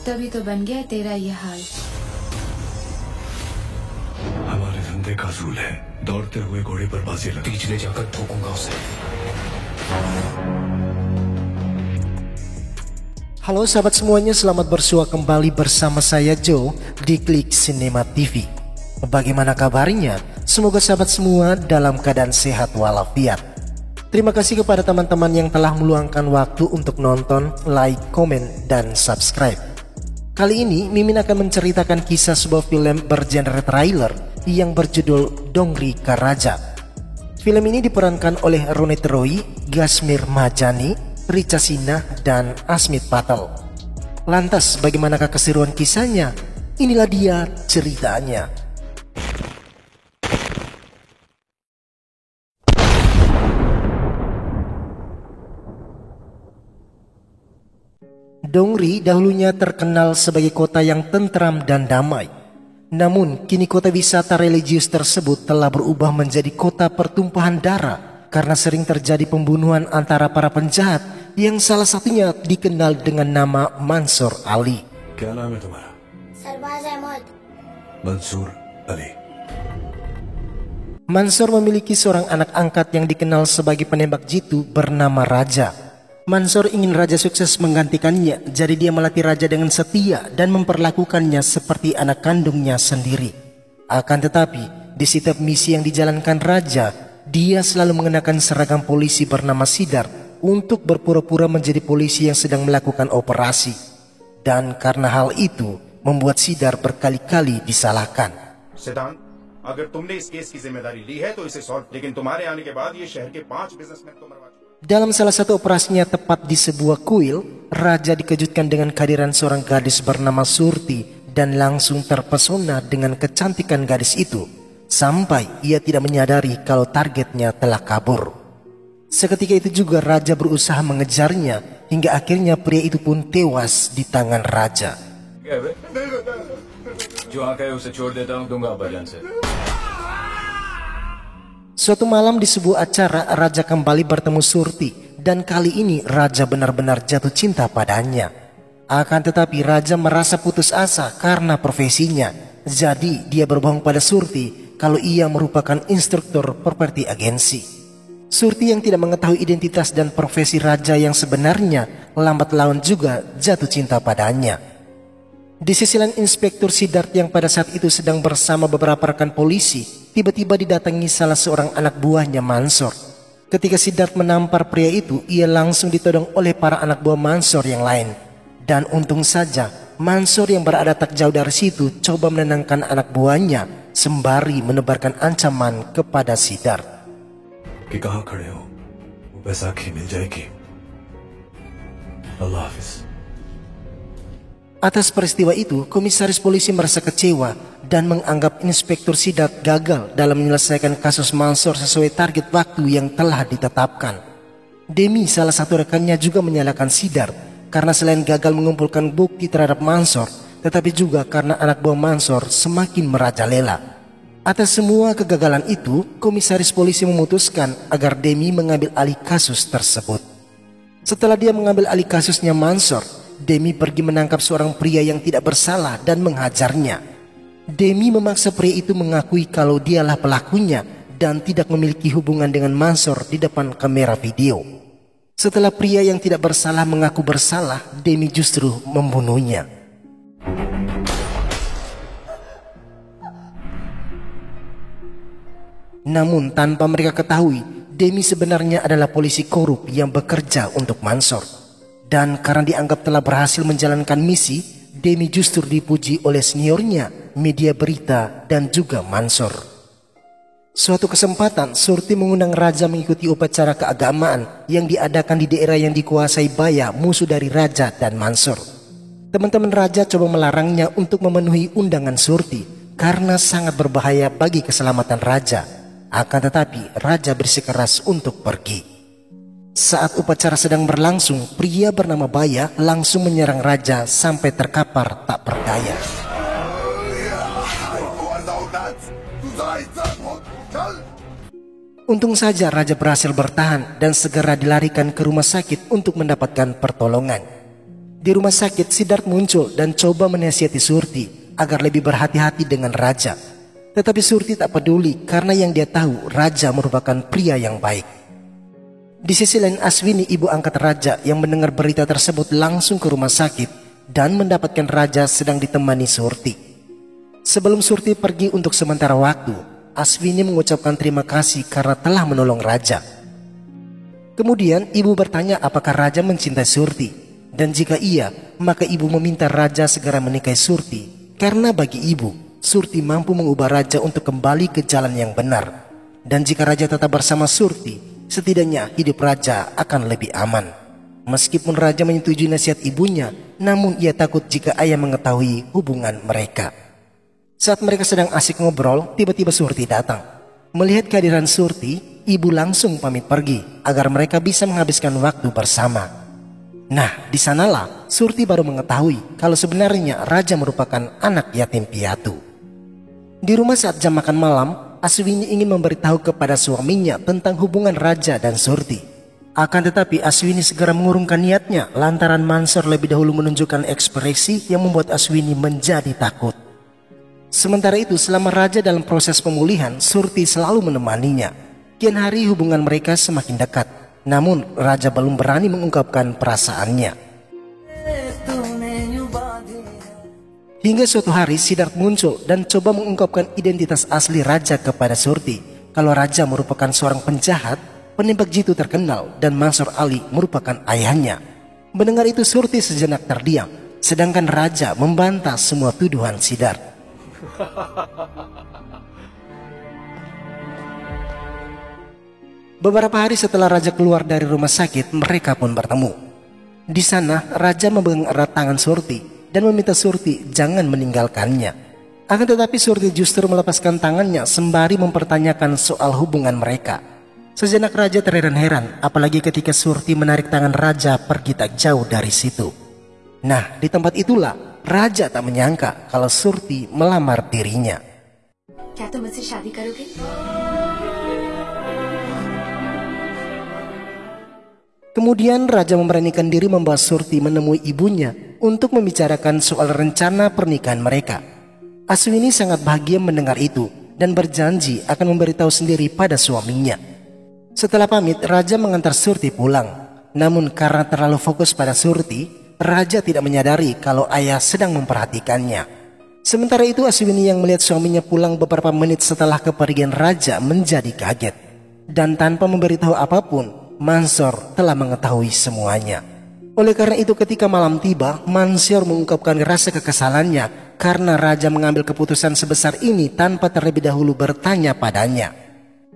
तभी तो बन गया तेरा ये हाल। हमारे धंधे का असूल है, दौड़ते हुए घोड़े पर बाजी लगा, बीच ले जाकर ठोकूंगा उसे। Halo sahabat semuanya, selamat bersua kembali bersama saya Joe di Klik Cinema TV. Bagaimana kabarnya? Semoga sahabat semua dalam keadaan sehat walafiat. Terima kasih kepada teman-teman yang telah meluangkan waktu untuk nonton, like, komen, dan subscribe. Kali ini Mimin akan menceritakan kisah sebuah film bergenre trailer yang berjudul Dongri Karaja. Film ini diperankan oleh Ronit Roy, Gasmir Mahjani, Richa Sinha, dan Asmit Patel. Lantas bagaimanakah keseruan kisahnya? Inilah dia ceritanya. Dongri dahulunya terkenal sebagai kota yang tentram dan damai. Namun kini kota wisata religius tersebut telah berubah menjadi kota pertumpahan darah karena sering terjadi pembunuhan antara para penjahat yang salah satunya dikenal dengan nama Mansur Ali. क्या नाम है तुम्हारा? सरबाज अहमद। मंसूर Ali. Mansur memiliki seorang anak angkat yang dikenal sebagai penembak jitu bernama Raja. Mansur ingin Raja sukses menggantikannya, jadi dia melatih Raja dengan setia dan memperlakukannya seperti anak kandungnya sendiri. Akan tetapi, di setiap misi yang dijalankan Raja, dia selalu mengenakan seragam polisi bernama Sidar untuk berpura-pura menjadi polisi yang sedang melakukan operasi. Dan karena hal itu, membuat Sidar berkali-kali disalahkan. सिद्धांत, अगर तुमने इस केस की जिम्मेदारी ली है तो इसे सॉल्व, लेकिन तुम्हारे आने के बाद ये शहर के 5 बिजनेसमैन को मरवा चुके। Dalam salah satu operasinya tepat di sebuah kuil, Raja dikejutkan dengan kehadiran seorang gadis bernama Surti dan langsung terpesona dengan kecantikan gadis itu, sampai ia tidak menyadari kalau targetnya telah kabur. Seketika itu juga Raja berusaha mengejarnya, hingga akhirnya pria itu pun tewas di tangan Raja. Suatu malam di sebuah acara, Raja kembali bertemu Surti, dan kali ini Raja benar-benar jatuh cinta padanya. Akan tetapi Raja merasa putus asa karena profesinya, jadi dia berbohong pada Surti kalau ia merupakan instruktur properti agensi. Surti yang tidak mengetahui identitas dan profesi Raja yang sebenarnya, lambat laun juga jatuh cinta padanya. Di sisi lain, Inspektur Siddharth yang pada saat itu sedang bersama beberapa rekan polisi, tiba-tiba didatangi salah seorang anak buahnya Mansur. Ketika Siddharth menampar pria itu, ia langsung ditodong oleh para anak buah Mansur yang lain. Dan untung saja, Mansur yang berada tak jauh dari situ coba menenangkan anak buahnya sembari menebarkan ancaman kepada Siddharth. कि कहाँ खड़े हो, वो बैसाखी मिल जाएगी। अल्लाह हाफिज। Atas peristiwa itu, komisaris polisi merasa kecewa dan menganggap Inspektur Siddharth gagal dalam menyelesaikan kasus Mansur sesuai target waktu yang telah ditetapkan. Demi, salah satu rekannya, juga menyalahkan Siddharth karena selain gagal mengumpulkan bukti terhadap Mansur, tetapi juga karena anak buah Mansur semakin merajalela. Atas semua kegagalan itu, komisaris polisi memutuskan agar Demi mengambil alih kasus tersebut. Setelah dia mengambil alih kasusnya Mansur, Demi pergi menangkap seorang pria yang tidak bersalah dan menghajarnya. Demi memaksa pria itu mengakui kalau dialah pelakunya dan tidak memiliki hubungan dengan Mansur di depan kamera video. Setelah pria yang tidak bersalah mengaku bersalah, Demi justru membunuhnya. Namun tanpa mereka ketahui, Demi sebenarnya adalah polisi korup yang bekerja untuk Mansur. Dan karena dianggap telah berhasil menjalankan misi, Demi justru dipuji oleh seniornya, media berita, dan juga Mansur. Suatu kesempatan, Surti mengundang Raja mengikuti upacara keagamaan yang diadakan di daerah yang dikuasai Baya, musuh dari Raja dan Mansur. Teman-teman Raja coba melarangnya untuk memenuhi undangan Surti karena sangat berbahaya bagi keselamatan Raja. Akan tetapi Raja bersikeras untuk pergi. Saat upacara sedang berlangsung, pria bernama Baya langsung menyerang Raja sampai terkapar tak berdaya. Untung saja Raja berhasil bertahan dan segera dilarikan ke rumah sakit untuk mendapatkan pertolongan. Di rumah sakit, Siddharth muncul dan coba menasihati Surti agar lebih berhati-hati dengan Raja. Tetapi Surti tak peduli karena yang dia tahu Raja merupakan pria yang baik. Di sisi lain, Aswini, ibu angkat Raja yang mendengar berita tersebut, langsung ke rumah sakit dan mendapatkan Raja sedang ditemani Surti. Sebelum Surti pergi untuk sementara waktu, Aswini mengucapkan terima kasih karena telah menolong Raja. Kemudian ibu bertanya apakah Raja mencintai Surti, dan jika iya, maka ibu meminta Raja segera menikahi Surti karena bagi ibu, Surti mampu mengubah Raja untuk kembali ke jalan yang benar. Dan jika Raja tetap bersama Surti, setidaknya hidup Raja akan lebih aman. Meskipun Raja menyetujui nasihat ibunya, namun ia takut jika ayah mengetahui hubungan mereka. Saat mereka sedang asik ngobrol, tiba-tiba Surti datang. Melihat kehadiran Surti, ibu langsung pamit pergi agar mereka bisa menghabiskan waktu bersama. Nah, di sanalah Surti baru mengetahui kalau sebenarnya Raja merupakan anak yatim piatu. Di rumah saat jam makan malam, Aswini ingin memberitahu kepada suaminya tentang hubungan Raja dan Surti. Akan tetapi Aswini segera mengurungkan niatnya lantaran Mansur lebih dahulu menunjukkan ekspresi yang membuat Aswini menjadi takut. Sementara itu, selama Raja dalam proses pemulihan, Surti selalu menemaninya. Kian hari hubungan mereka semakin dekat. Namun Raja belum berani mengungkapkan perasaannya. Hingga suatu hari Siddharth muncul dan coba mengungkapkan identitas asli Raja kepada Surti. Kalau Raja merupakan seorang penjahat, penembak jitu terkenal, dan Mansur Ali merupakan ayahnya. Mendengar itu Surti sejenak terdiam, sedangkan Raja membantah semua tuduhan Siddharth. Beberapa hari setelah Raja keluar dari rumah sakit, mereka pun bertemu. Di sana, Raja memegang erat tangan Surti dan meminta Surti jangan meninggalkannya. Akan tetapi Surti justru melepaskan tangannya sembari mempertanyakan soal hubungan mereka. Sejenak Raja terheran-heran, apalagi ketika Surti menarik tangan Raja pergi tak jauh dari situ. Nah, di tempat itulah Raja tak menyangka kalau Surti melamar dirinya. क्या तुम मुझसे शादी करोगे? Kemudian Raja memberanikan diri membawa Surti menemui ibunya untuk membicarakan soal rencana pernikahan mereka. Aswini sangat bahagia mendengar itu dan berjanji akan memberitahu sendiri pada suaminya. Setelah pamit, Raja mengantar Surti pulang. Namun karena terlalu fokus pada Surti, Raja tidak menyadari kalau ayah sedang memperhatikannya. Sementara itu Aswini yang melihat suaminya pulang beberapa menit setelah kepergian Raja menjadi kaget. Dan tanpa memberitahu apapun, Mansur telah mengetahui semuanya. Oleh karena itu ketika malam tiba, Mansur mengungkapkan rasa kekesalannya karena Raja mengambil keputusan sebesar ini tanpa terlebih dahulu bertanya padanya.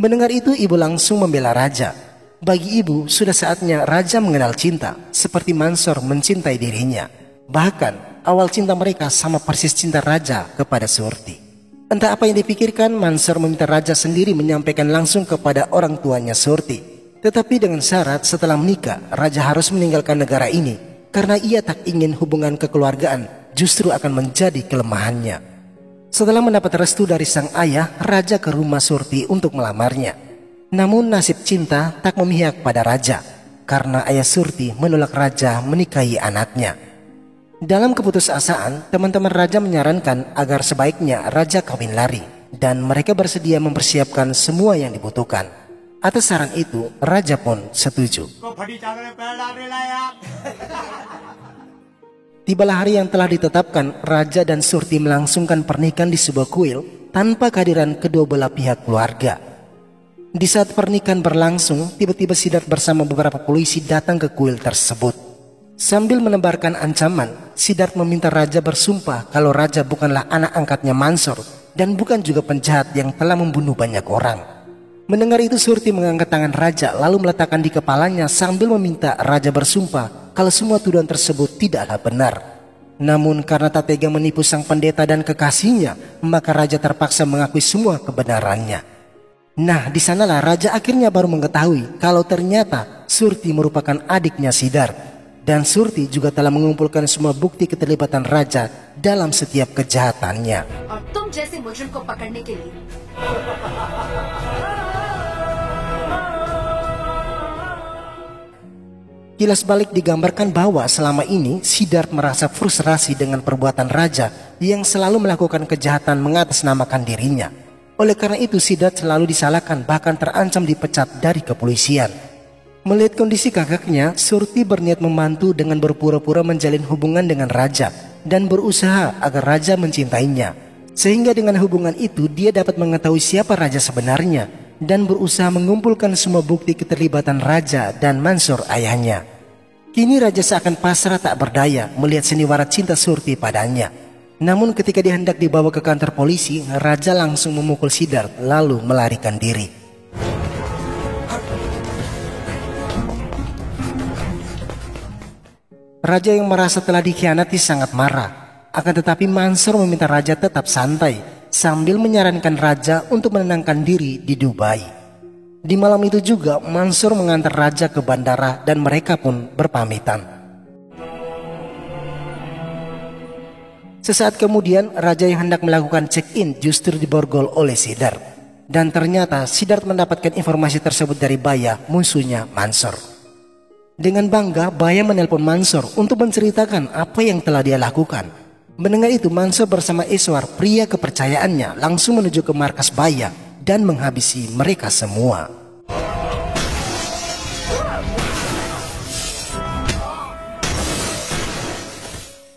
Mendengar itu ibu langsung membela Raja. Bagi ibu sudah saatnya Raja mengenal cinta seperti Mansur mencintai dirinya. Bahkan awal cinta mereka sama persis cinta Raja kepada Surti. Entah apa yang dipikirkan, Mansur meminta Raja sendiri menyampaikan langsung kepada orang tuanya Surti. Tetapi dengan syarat setelah menikah, Raja harus meninggalkan negara ini karena ia tak ingin hubungan kekeluargaan justru akan menjadi kelemahannya. Setelah mendapat restu dari sang ayah, Raja ke rumah Surti untuk melamarnya. Namun nasib cinta tak memihak pada Raja karena ayah Surti menolak Raja menikahi anaknya. Dalam keputusasaan, teman-teman Raja menyarankan agar sebaiknya Raja kawin lari dan mereka bersedia mempersiapkan semua yang dibutuhkan. Atas saran itu, Raja pun setuju. Tibalah hari yang telah ditetapkan, Raja dan Surti melangsungkan pernikahan di sebuah kuil tanpa kehadiran kedua belah pihak keluarga. Di saat pernikahan berlangsung, tiba-tiba Siddharth bersama beberapa polisi datang ke kuil tersebut. Sambil menebarkan ancaman, Siddharth meminta Raja bersumpah kalau Raja bukanlah anak angkatnya Mansur dan bukan juga penjahat yang telah membunuh banyak orang. Mendengar itu Surti mengangkat tangan Raja lalu meletakkan di kepalanya sambil meminta Raja bersumpah kalau semua tuduhan tersebut tidaklah benar. Namun karena tak tega menipu sang pendeta dan kekasihnya, maka Raja terpaksa mengakui semua kebenarannya. Nah, di sanalah Raja akhirnya baru mengetahui kalau ternyata Surti merupakan adiknya Siddharth. Dan Surti juga telah mengumpulkan semua bukti keterlibatan Raja dalam setiap kejahatannya. तुम जैसे मुजरिम को पकड़ने के लिए Kilas balik digambarkan bahwa selama ini Siddharth merasa frustrasi dengan perbuatan raja yang selalu melakukan kejahatan mengatasnamakan dirinya. Oleh karena itu Siddharth selalu disalahkan, bahkan terancam dipecat dari kepolisian. Melihat kondisi kakaknya, Surti berniat membantu dengan berpura-pura menjalin hubungan dengan raja dan berusaha agar raja mencintainya. Sehingga dengan hubungan itu dia dapat mengetahui siapa raja sebenarnya dan berusaha mengumpulkan semua bukti keterlibatan raja dan Mansur ayahnya. Kini raja seakan pasrah tak berdaya melihat sandiwara cinta Surti padanya. Namun ketika dia hendak dibawa ke kantor polisi, raja langsung memukul Siddharth lalu melarikan diri. Raja yang merasa telah dikhianati sangat marah. Akan tetapi Mansur meminta raja tetap santai sambil menyarankan raja untuk menenangkan diri di Dubai. Di malam itu juga Mansur mengantar raja ke bandara dan mereka pun berpamitan. Sesaat kemudian raja yang hendak melakukan check-in justru diborgol oleh Siddharth. Dan ternyata Siddharth mendapatkan informasi tersebut dari Baya, musuhnya Mansur. Dengan bangga Baya menelpon Mansur untuk menceritakan apa yang telah dia lakukan. Mendengar itu Mansur bersama Eswar, pria kepercayaannya, langsung menuju ke markas Baya dan menghabisi mereka semua.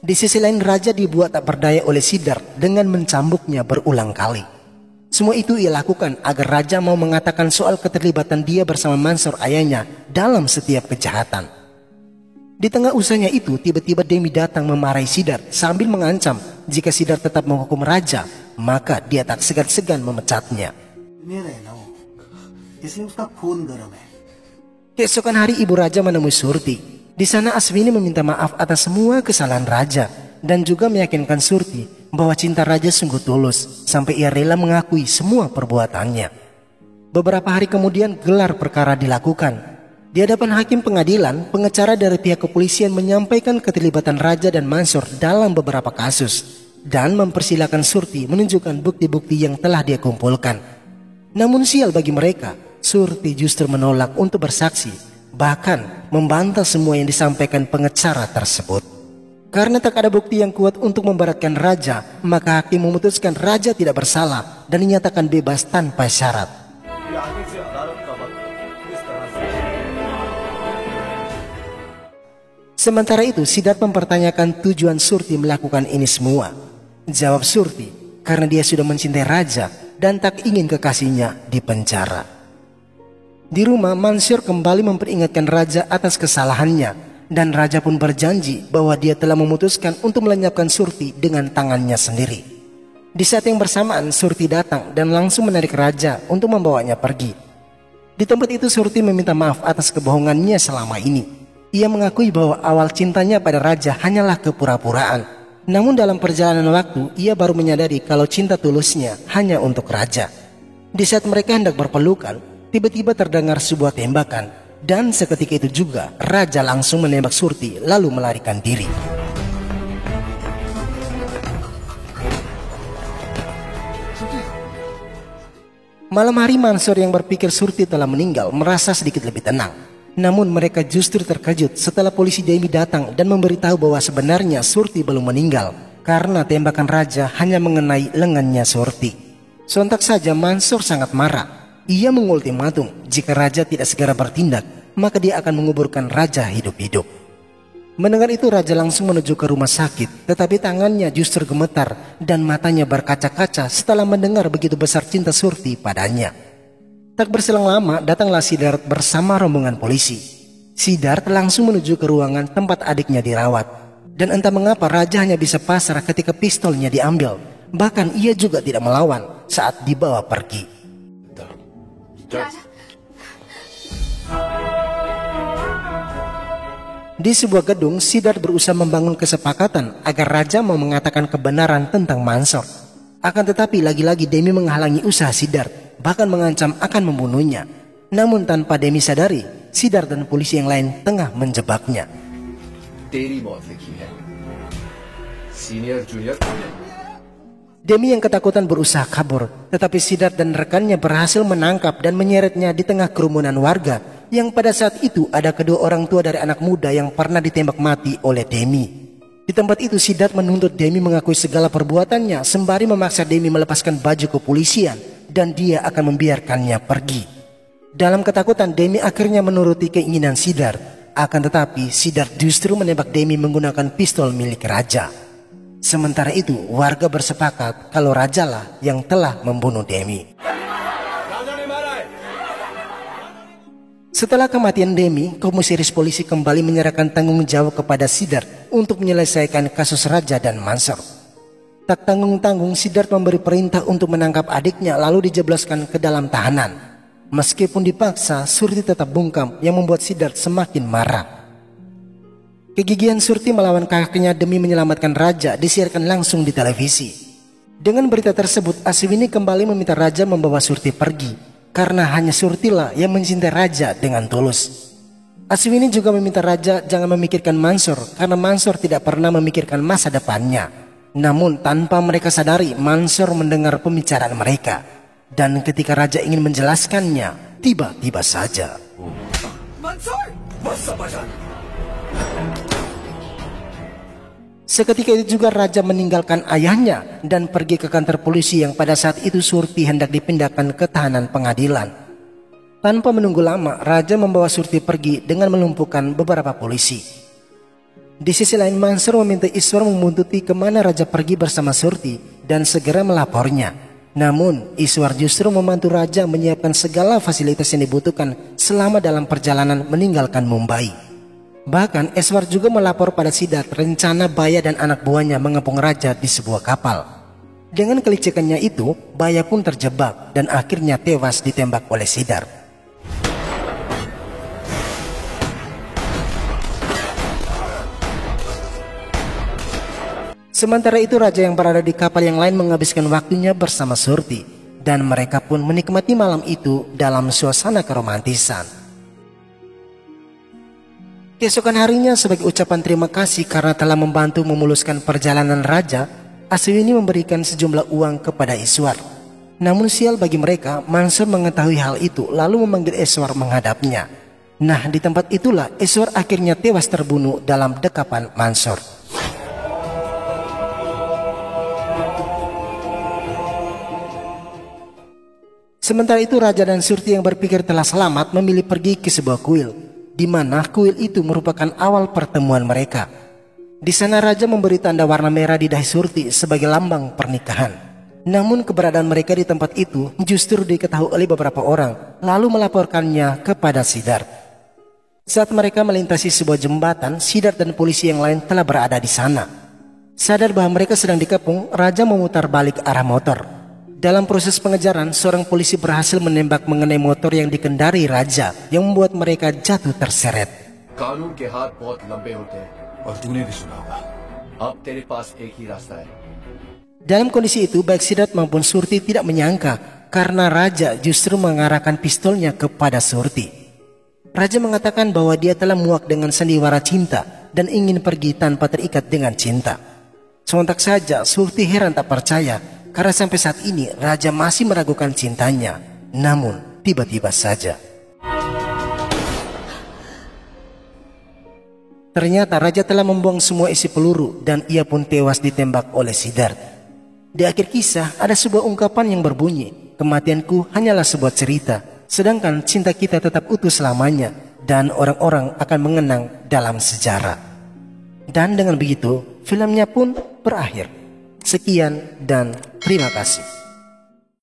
Di sisi lain raja dibuat tak berdaya oleh Siddharth dengan mencambuknya berulang kali. Semua itu ia lakukan agar raja mau mengatakan soal keterlibatan dia bersama Mansur ayahnya dalam setiap kejahatan. Di tengah usahanya itu, tiba-tiba Demi datang memarahi Siddharth sambil mengancam jika Siddharth tetap menghukum raja, maka dia tak segan-segan memecatnya. Keesokan hari ibu raja menemui Surti. Di sana Aswini meminta maaf atas semua kesalahan raja dan juga meyakinkan Surti bahwa cinta raja sungguh tulus sampai ia rela mengakui semua perbuatannya. Beberapa hari kemudian gelar perkara dilakukan. Di hadapan hakim pengadilan, pengacara dari pihak kepolisian menyampaikan keterlibatan raja dan Mansur dalam beberapa kasus dan mempersilahkan Surti menunjukkan bukti-bukti yang telah dia kumpulkan. Namun sial bagi mereka, Surti justru menolak untuk bersaksi, bahkan membantah semua yang disampaikan pengacara tersebut. Karena tak ada bukti yang kuat untuk memberatkan raja, maka hakim memutuskan raja tidak bersalah dan dinyatakan bebas tanpa syarat. Sementara itu Siddharth mempertanyakan tujuan Surti melakukan ini semua. Jawab Surti, karena dia sudah mencintai raja dan tak ingin kekasihnya dipenjara. Di rumah Mansur kembali memperingatkan raja atas kesalahannya dan raja pun berjanji bahwa dia telah memutuskan untuk melenyapkan Surti dengan tangannya sendiri. Di saat yang bersamaan Surti datang dan langsung menarik raja untuk membawanya pergi. Di tempat itu Surti meminta maaf atas kebohongannya selama ini. Ia mengakui bahwa awal cintanya pada raja hanyalah kepura-puraan. Namun dalam perjalanan waktu, ia baru menyadari kalau cinta tulusnya hanya untuk raja. Di saat mereka hendak berpelukan, tiba-tiba terdengar sebuah tembakan. Dan seketika itu juga, raja langsung menembak Surti lalu melarikan diri. Malam hari Mansur yang berpikir Surti telah meninggal merasa sedikit lebih tenang. Namun mereka justru terkejut setelah polisi Demi datang dan memberitahu bahwa sebenarnya Surti belum meninggal karena tembakan raja hanya mengenai lengannya Surti. Sontak saja Mansur sangat marah. Ia mengultimatum jika raja tidak segera bertindak, maka dia akan menguburkan raja hidup-hidup. Mendengar itu raja langsung menuju ke rumah sakit, tetapi tangannya justru gemetar dan matanya berkaca-kaca setelah mendengar begitu besar cinta Surti padanya. Tak berselang lama datanglah Siddharth bersama rombongan polisi. Siddharth langsung menuju ke ruangan tempat adiknya dirawat. Dan entah mengapa raja hanya bisa pasrah ketika pistolnya diambil. Bahkan ia juga tidak melawan saat dibawa pergi. Di sebuah gedung, Siddharth berusaha membangun kesepakatan agar raja mau mengatakan kebenaran tentang Mansur. Akan tetapi lagi-lagi Demi menghalangi usaha Siddharth, bahkan mengancam akan membunuhnya. Namun tanpa Demi sadari, Siddharth dan polisi yang lain tengah menjebaknya. Demi yang ketakutan berusaha kabur, tetapi Siddharth dan rekannya berhasil menangkap dan menyeretnya di tengah kerumunan warga yang pada saat itu ada kedua orang tua dari anak muda yang pernah ditembak mati oleh Demi. Di tempat itu Siddharth menuntut Demi mengakui segala perbuatannya sembari memaksa Demi melepaskan baju kepolisian dan dia akan membiarkannya pergi. Dalam ketakutan Demi akhirnya menuruti keinginan Siddharth, akan tetapi Siddharth justru menembak Demi menggunakan pistol milik raja. Sementara itu warga bersepakat kalau rajalah yang telah membunuh Demi. Setelah kematian Demi, komisaris polisi kembali menyerahkan tanggung jawab kepada Siddharth untuk menyelesaikan kasus Raja dan Mansur. Tak tanggung-tanggung Siddharth memberi perintah untuk menangkap adiknya lalu dijebloskan ke dalam tahanan. Meskipun dipaksa, Surti tetap bungkam yang membuat Siddharth semakin marah. Kegigihan Surti melawan kakaknya demi menyelamatkan Raja disiarkan langsung di televisi. Dengan berita tersebut, Aswini kembali meminta Raja membawa Surti pergi. Karena hanya Surtilah yang mencintai Raja dengan tulus. Aswini juga meminta Raja jangan memikirkan Mansur karena Mansur tidak pernah memikirkan masa depannya. Namun tanpa mereka sadari Mansur mendengar pembicaraan mereka. Dan ketika Raja ingin menjelaskannya, tiba-tiba saja Mansur! seketika itu juga Raja meninggalkan ayahnya dan pergi ke kantor polisi yang pada saat itu Surti hendak dipindahkan ke tahanan pengadilan. Tanpa menunggu lama, Raja membawa Surti pergi dengan melumpuhkan beberapa polisi. Di sisi lain, Mansur meminta Iswar membuntuti kemana Raja pergi bersama Surti dan segera melapornya. Namun, Iswar justru membantu Raja menyiapkan segala fasilitas yang dibutuhkan selama dalam perjalanan meninggalkan Mumbai. Bahkan Eswar juga melapor pada Siddharth rencana Baya dan anak buahnya mengepung Raja di sebuah kapal. Dengan kelicikannya itu, Baya pun terjebak dan akhirnya tewas ditembak oleh Siddharth. Sementara itu Raja yang berada di kapal yang lain menghabiskan waktunya bersama Surti dan mereka pun menikmati malam itu dalam suasana keromantisan. Keesokan harinya sebagai ucapan terima kasih karena telah membantu memuluskan perjalanan Raja, Aswini memberikan sejumlah uang kepada Iswar. Namun sial bagi mereka, Mansur mengetahui hal itu lalu memanggil Iswar menghadapnya. Nah, di tempat itulah Iswar akhirnya tewas terbunuh dalam dekapan Mansur. Sementara itu Raja dan Surti yang berpikir telah selamat memilih pergi ke sebuah kuil, di mana kuil itu merupakan awal pertemuan mereka. Di sana Raja memberi tanda warna merah di dahi Surti sebagai lambang pernikahan. Namun keberadaan mereka di tempat itu justru diketahui oleh beberapa orang, lalu melaporkannya kepada Siddharth. Saat mereka melintasi sebuah jembatan, Siddharth dan polisi yang lain telah berada di sana. Sadar bahwa mereka sedang dikepung, Raja memutar balik arah motor. Dalam proses pengejaran, seorang polisi berhasil menembak mengenai motor yang dikendari Raja yang membuat mereka jatuh terseret. कानून के हाथ बहुत लंबे होते हैं और तूने भी सुना होगा अब तेरे पास एक ही रास्ता है Dalam kondisi itu, baik Siddharth maupun Surti tidak menyangka karena Raja justru mengarahkan pistolnya kepada Surti. Raja mengatakan bahwa dia telah muak dengan sandiwara cinta dan ingin pergi tanpa terikat dengan cinta. Sontak saja Surti heran tak percaya karena sampai saat ini Raja masih meragukan cintanya. Namun tiba-tiba saja ternyata Raja telah membuang semua isi peluru dan ia pun tewas ditembak oleh Siddharth. Di akhir kisah ada sebuah ungkapan yang berbunyi, kematianku hanyalah sebuah cerita, sedangkan cinta kita tetap utuh selamanya dan orang-orang akan mengenang dalam sejarah. Dan dengan begitu filmnya pun berakhir. Sekian dan terima kasih.